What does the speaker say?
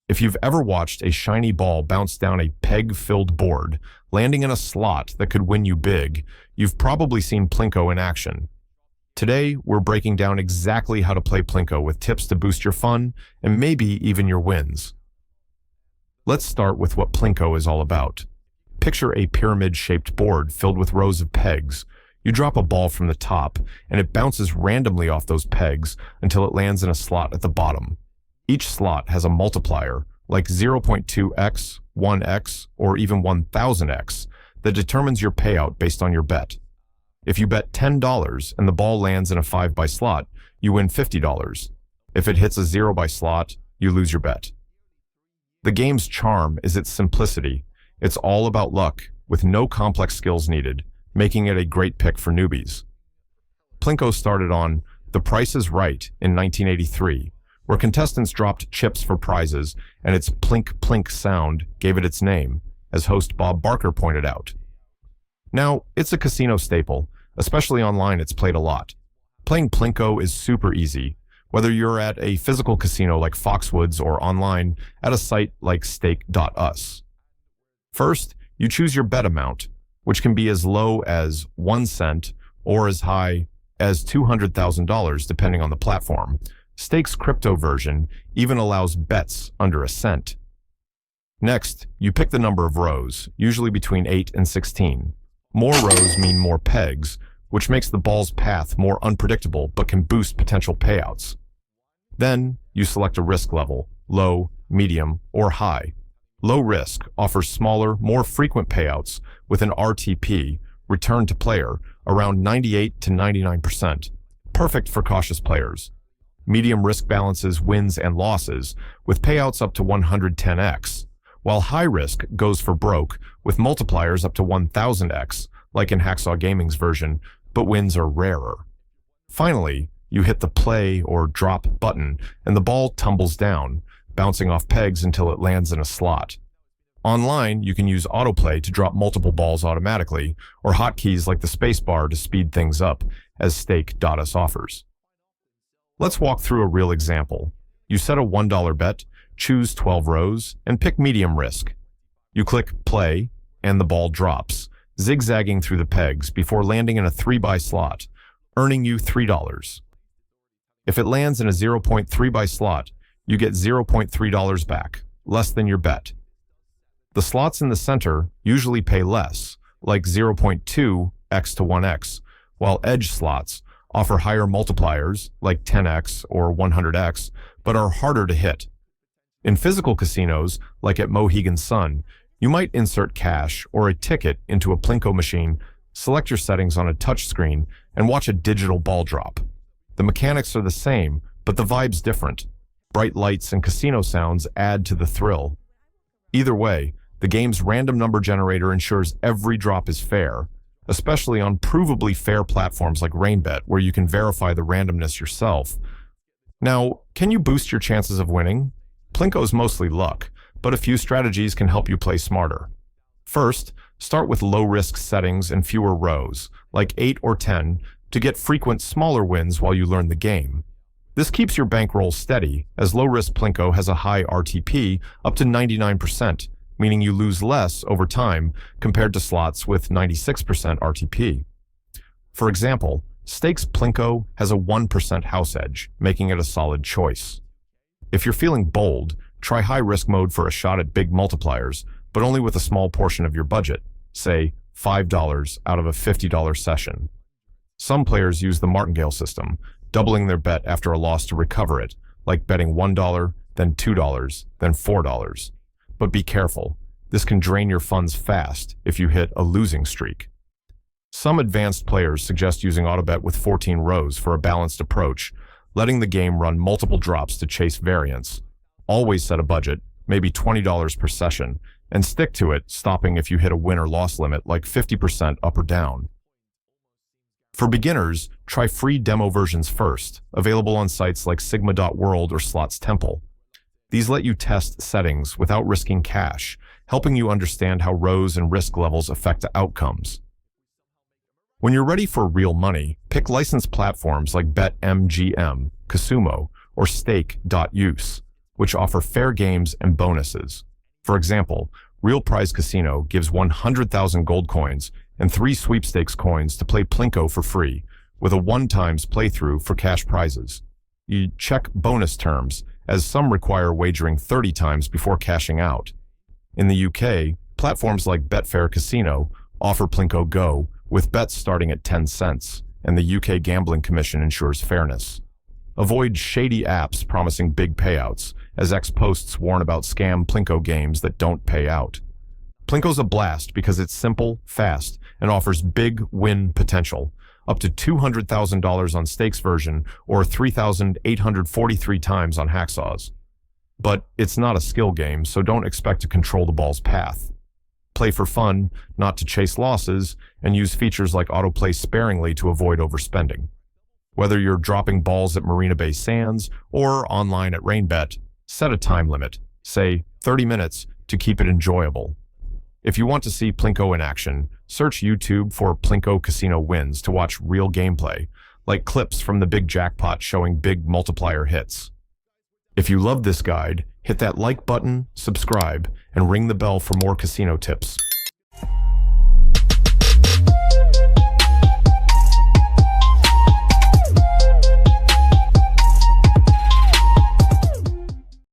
If you've ever watched a shiny ball bounce down a peg-filled board, landing in a slot that could win you big, you've probably seen Plinko in action. Today, we're breaking down exactly how to play Plinko with tips to boost your fun and maybe even your wins. Let's start with what Plinko is all about. Picture a pyramid-shaped board filled with rows of pegs. You drop a ball from the top, and it bounces randomly off those pegs until it lands in a slot at the bottom. Each slot has a multiplier, like 0.2x, 1x, or even 1000x, that determines your payout based on your bet. If you bet $10 and the ball lands in a 5-by slot, you win $50. If it hits a 0-by slot, you lose your bet. The game's charm is its simplicity. It's all about luck, with no complex skills needed, making it a great pick for newbies. Plinko started on The Price is Right in 1983, where contestants dropped chips for prizes, and its plink-plink sound gave it its name, as host Bob Barker pointed out. Now, it's a casino staple, especially online it's played a lot. Playing Plinko is super easy, whether you're at a physical casino like Foxwoods or online at a site like stake.us. First, you choose your bet amount, which can be as low as 1 cent or as high as $200,000 depending on the platform. Stake's crypto version even allows bets under a cent. Next, you pick the number of rows, usually between 8 and 16. More rows mean more pegs, which makes the ball's path more unpredictable but can boost potential payouts. Then, you select a risk level, low, medium, or high. Low risk offers smaller, more frequent payouts with an RTP, return to player, around 98 to 99%, perfect for cautious players. Medium risk balances wins and losses, with payouts up to 110x, while high risk goes for broke, with multipliers up to 1000x, like in Hacksaw Gaming's version, but wins are rarer. Finally, you hit the play or drop button, and the ball tumbles down, bouncing off pegs until it lands in a slot. Online, you can use autoplay to drop multiple balls automatically, or hotkeys like the spacebar to speed things up, as stake.us offers. Let's walk through a real example. You set a $1 bet, choose 12 rows, and pick medium risk. You click play, and the ball drops, zigzagging through the pegs before landing in a 3-by slot, earning you $3. If it lands in a 0.3-by slot, you get $0.3 back, less than your bet. The slots in the center usually pay less, like 0.2x to 1x, while edge slots offer higher multipliers, like 10x or 100x, but are harder to hit. In physical casinos, like at Mohegan Sun, you might insert cash or a ticket into a Plinko machine, select your settings on a touchscreen, and watch a digital ball drop. The mechanics are the same, but the vibe's different. Bright lights and casino sounds add to the thrill. Either way, the game's random number generator ensures every drop is fair, especially on provably fair platforms like RainBet, where you can verify the randomness yourself. Now, can you boost your chances of winning? Plinko's mostly luck, but a few strategies can help you play smarter. First, start with low-risk settings and fewer rows, like 8 or 10, to get frequent smaller wins while you learn the game. This keeps your bankroll steady, as low-risk Plinko has a high RTP up to 99%, meaning you lose less over time compared to slots with 96% RTP. For example, Stakes Plinko has a 1% house edge, making it a solid choice. If you're feeling bold, try high-risk mode for a shot at big multipliers, but only with a small portion of your budget, say $5 out of a $50 session. Some players use the martingale system, doubling their bet after a loss to recover it, like betting $1, then $2, then $4. But be careful, this can drain your funds fast if you hit a losing streak. Some advanced players suggest using autobet with 14 rows for a balanced approach, letting the game run multiple drops to chase variance. Always set a budget, maybe $20 per session, and stick to it, stopping if you hit a win or loss limit like 50% up or down. For beginners, try free demo versions first, available on sites like sigma.world or Slots Temple. These let you test settings without risking cash, helping you understand how rows and risk levels affect outcomes. When you're ready for real money, pick licensed platforms like BetMGM, Casumo, or Stake.us. which offer fair games and bonuses. For example, Real Prize Casino gives 100,000 gold coins and 3 sweepstakes coins to play Plinko for free, with a one-times playthrough for cash prizes. You check bonus terms, as some require wagering 30 times before cashing out. In the UK, platforms like Betfair Casino offer Plinko Go, with bets starting at 10 cents, and the UK Gambling Commission ensures fairness. Avoid shady apps promising big payouts, as ex-posts warn about scam Plinko games that don't pay out. Plinko's a blast because it's simple, fast, and offers big win potential, up to $200,000 on stakes version or 3,843 times on hacksaws. But it's not a skill game, so don't expect to control the ball's path. Play for fun, not to chase losses, and use features like autoplay sparingly to avoid overspending. Whether you're dropping balls at Marina Bay Sands or online at RainBet, set a time limit, say 30 minutes, to keep it enjoyable. If you want to see Plinko in action, search YouTube for Plinko Casino Wins to watch real gameplay, like clips from the big jackpot showing big multiplier hits. If you love this guide, hit that like button, subscribe, and ring the bell for more casino tips.